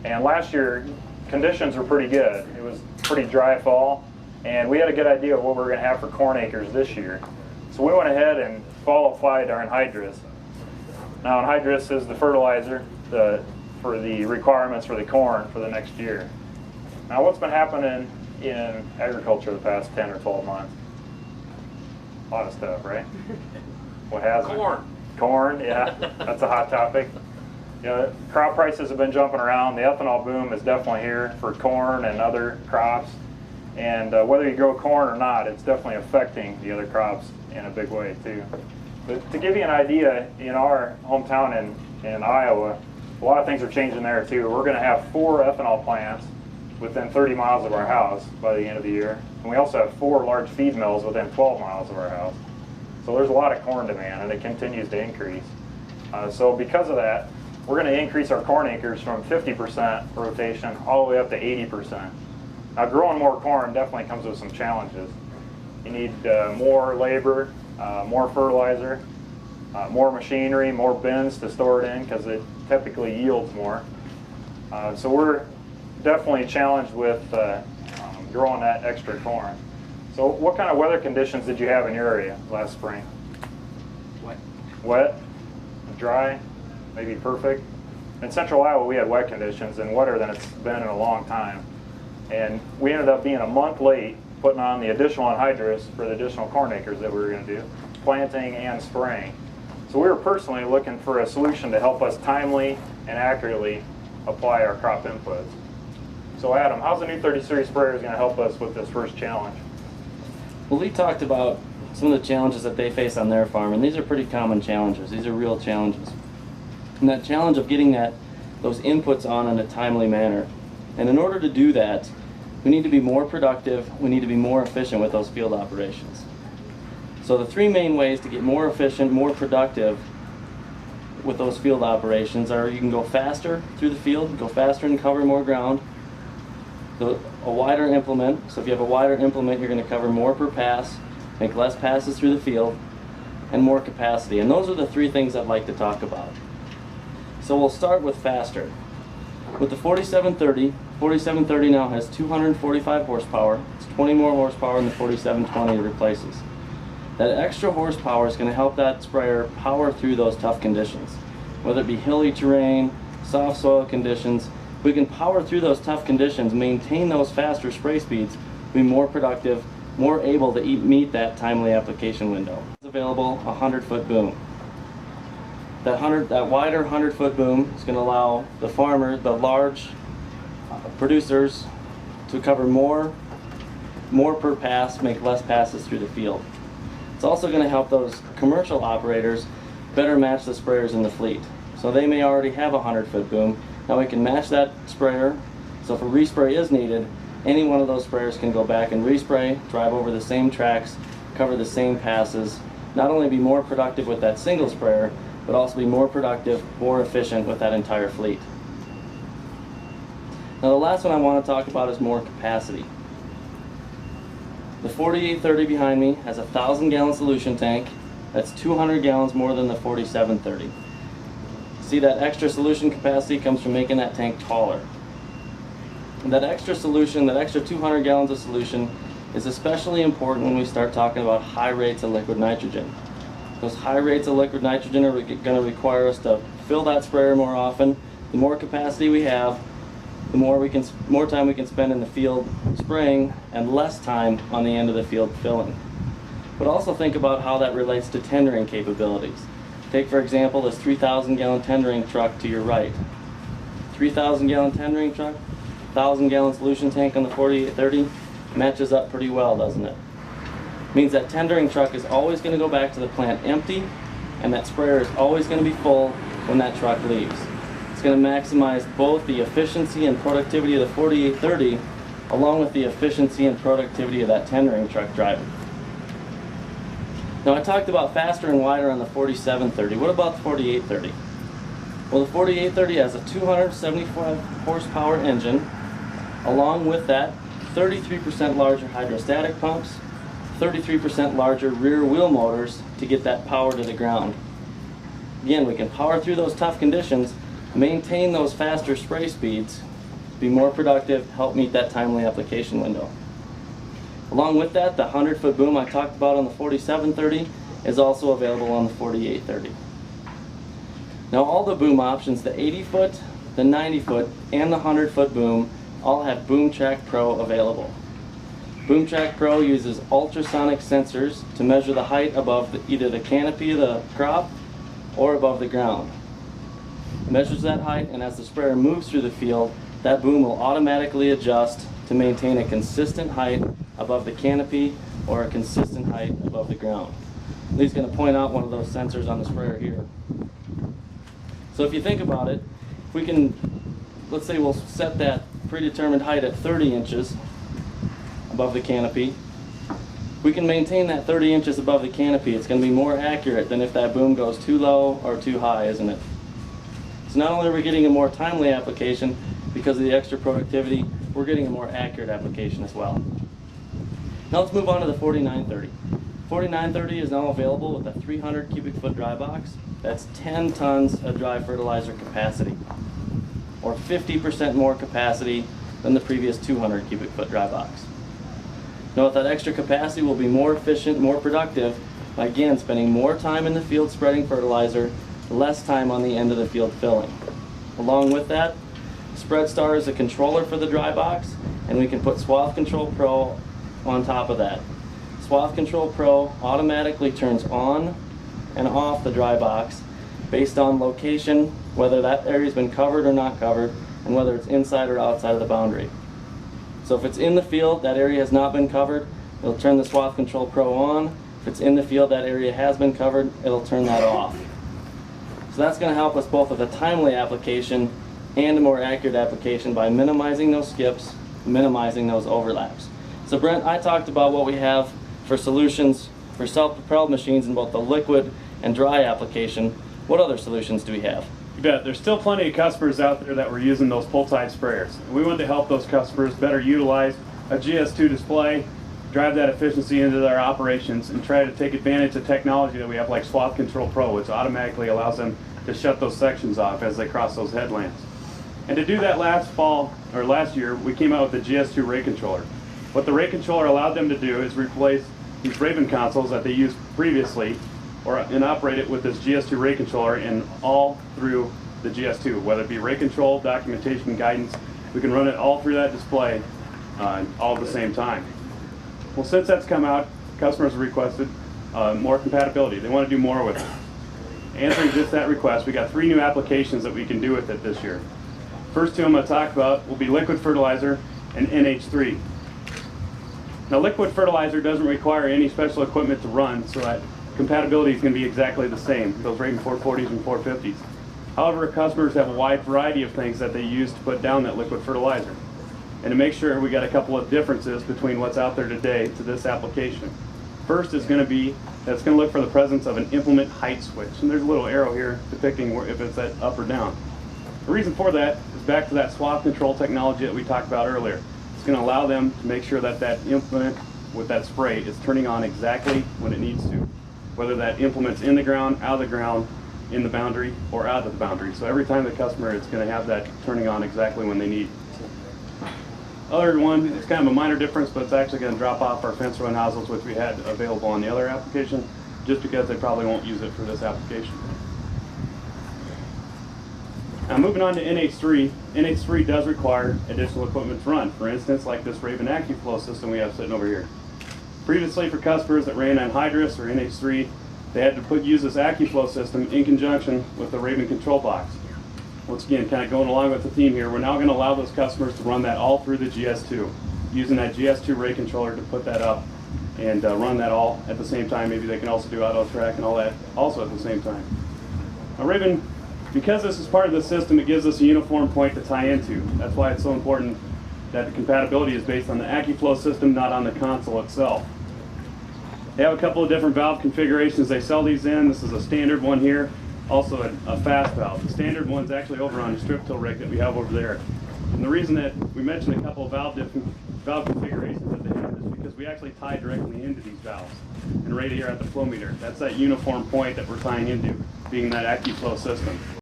And last year, conditions were pretty good. It was pretty dry fall, and we had a good idea of what we were going to have for corn acres this year. So we went ahead and fall applied our anhydrous. Now anhydrous is the fertilizer for the requirements for the corn for the next year. Now what's been happening in agriculture the past 10 or 12 months? A lot of stuff, right? What has Corn. Corn, yeah, that's a hot topic. You know, crop prices have been jumping around. The ethanol boom is definitely here for corn and other crops. And whether you grow corn or not, it's definitely affecting the other crops in a big way too. But to give you an idea, in our hometown in Iowa, a lot of things are changing there too. We're going to have 4 ethanol plants within 30 miles of our house by the end of the year. And we also have 4 large feed mills within 12 miles of our house. So there's a lot of corn demand, and it continues to increase. So because of that, we're going to increase our corn acres from 50% rotation all the way up to 80%. Now growing more corn definitely comes with some challenges. You need more labor, more fertilizer, more machinery, more bins to store it in because it typically yields more. So we're definitely challenged with growing that extra corn. So what kind of weather conditions did you have in your area last spring? Wet. Wet? Dry? Maybe perfect? In central Iowa we had wet conditions and wetter than it's been in a long time. And we ended up being a month late putting on the additional anhydrous for the additional corn acres that we were going to do, planting and spraying. So we were personally looking for a solution to help us timely and accurately apply our crop inputs. So Adam, how's the new 30 series sprayer going to help us with this first challenge? Well, Lee talked about some of the challenges that they face on their farm, and these are pretty common challenges. These are real challenges. And that challenge of getting those inputs on in a timely manner. And in order to do that, we need to be more productive, we need to be more efficient with those field operations. So the 3 main ways to get more efficient, more productive with those field operations are you can go faster through the field, go faster and cover more ground. A wider implement, so if you have a wider implement, you're going to cover more per pass, make less passes through the field, and more capacity. And those are the 3 things I'd like to talk about. So we'll start with faster. With the 4730 now has 245 horsepower. It's 20 more horsepower than the 4720 it replaces. That extra horsepower is going to help that sprayer power through those tough conditions. Whether it be hilly terrain, soft soil conditions, we can power through those tough conditions, maintain those faster spray speeds, be more productive, more able to meet that timely application window. It's available a 100-foot boom. That wider 100-foot boom is going to allow the farmer, the large producers, to cover more per pass, make less passes through the field. It's also going to help those commercial operators better match the sprayers in the fleet. So they may already have a 100-foot boom. Now we can match that sprayer, so if a respray is needed, any one of those sprayers can go back and respray, drive over the same tracks, cover the same passes, not only be more productive with that single sprayer, but also be more productive, more efficient with that entire fleet. Now the last one I want to talk about is more capacity. The 4830 behind me has a 1,000-gallon solution tank. That's 200 gallons more than the 4730. See, that extra solution capacity comes from making that tank taller. And that extra solution, that extra 200 gallons of solution, is especially important when we start talking about high rates of liquid nitrogen. Those high rates of liquid nitrogen are going to require us to fill that sprayer more often. The more capacity we have, the more time we can spend in the field spraying and less time on the end of the field filling. But also think about how that relates to tendering capabilities. Take, for example, this 3,000-gallon tendering truck to your right. 3,000-gallon tendering truck, 1,000-gallon solution tank on the 4830 matches up pretty well, doesn't it? Means that tendering truck is always going to go back to the plant empty, and that sprayer is always going to be full when that truck leaves. It's going to maximize both the efficiency and productivity of the 4830 along with the efficiency and productivity of that tendering truck driving. Now I talked about faster and wider on the 4730. What about the 4830? Well, the 4830 has a 275 horsepower engine. Along with that, 33% larger hydrostatic pumps, 33% larger rear wheel motors to get that power to the ground. Again, we can power through those tough conditions, maintain those faster spray speeds, be more productive, help meet that timely application window. Along with that, the 100-foot boom I talked about on the 4730 is also available on the 4830. Now all the boom options, the 80-foot, the 90-foot, and the 100-foot boom all have BoomTrack Pro available. BoomTrack Pro uses ultrasonic sensors to measure the height above either the canopy of the crop or above the ground. It measures that height, and as the sprayer moves through the field, that boom will automatically adjust to maintain a consistent height above the canopy or a consistent height above the ground. Lee's going to point out one of those sensors on the sprayer here. So if you think about it, we can, let's say we'll set that predetermined height at 30 inches above the canopy. We can maintain that 30 inches above the canopy. It's going to be more accurate than if that boom goes too low or too high, isn't it? So not only are we getting a more timely application because of the extra productivity, we're getting a more accurate application as well. Now let's move on to the 4930. 4930 is now available with a 300 cubic foot dry box. That's 10 tons of dry fertilizer capacity, or 50% more capacity than the previous 200 cubic foot dry box. Now with that extra capacity, we'll be more efficient, more productive, by again spending more time in the field spreading fertilizer, less time on the end of the field filling. Along with that, SpreadStar is a controller for the dry box, and we can put Swath Control Pro on top of that. Swath Control Pro automatically turns on and off the dry box based on location, whether that area's been covered or not covered, and whether it's inside or outside of the boundary. So if it's in the field, that area has not been covered, it'll turn the Swath Control Pro on. If it's in the field, that area has been covered, it'll turn that off. So that's going to help us both with a timely application and a more accurate application by minimizing those skips, minimizing those overlaps. So Brent, I talked about what we have for solutions for self-propelled machines in both the liquid and dry application. What other solutions do we have? You bet. There's still plenty of customers out there that were using those pull-type sprayers. We want to help those customers better utilize a GS2 display, drive that efficiency into their operations, and try to take advantage of technology that we have like Swath Control Pro, which automatically allows them to shut those sections off as they cross those headlands. And to do that last year, we came out with the GS2 rate controller. What the rate controller allowed them to do is replace these Raven consoles that they used previously, and operate it with this GS2 rate controller and all through the GS2, whether it be rate control, documentation, guidance. We can run it all through that display all at the same time. Well, since that's come out, customers requested more compatibility. They want to do more with it. Answering just that request, we got 3 new applications that we can do with it this year. First two I'm going to talk about will be liquid fertilizer and NH3. Now liquid fertilizer doesn't require any special equipment to run, so that compatibility is going to be exactly the same, those Raven 440s and 450s. However, customers have a wide variety of things that they use to put down that liquid fertilizer. And to make sure, we got a couple of differences between what's out there today to this application. First is going to be that it's going to look for the presence of an implement height switch. And there's a little arrow here depicting if it's at up or down. The reason for that is back to that swath control technology that we talked about earlier. It's going to allow them to make sure that that implement with that spray is turning on exactly when it needs to. Whether that implement's in the ground, out of the ground, in the boundary, or out of the boundary. So every time the customer, it's going to have that turning on exactly when they need. Other one, it's kind of a minor difference, but it's actually going to drop off our fence row nozzles, which we had available on the other application, just because they probably won't use it for this application. Now moving on to NH3, NH3 does require additional equipment to run. For instance, like this Raven AccuFlow system we have sitting over here. Previously, for customers that ran anhydrous or NH3, they had to use this AccuFlow system in conjunction with the Raven control box. Once again, kind of going along with the theme here, we're now going to allow those customers to run that all through the GS2, using that GS2 rate controller to put that up and run that all at the same time. Maybe they can also do auto track and all that also at the same time. Now Raven, because this is part of the system, it gives us a uniform point to tie into. That's why it's so important that the compatibility is based on the AccuFlow system, not on the console itself. They have a couple of different valve configurations. They sell these in. This is a standard one here, also a fast valve. The standard one's actually over on the strip till rig that we have over there. And the reason that we mentioned a couple of valve configurations that they have is because we actually tie directly into these valves. And right here at the flow meter, that's that uniform point that we're tying into, being that AccuFlow system.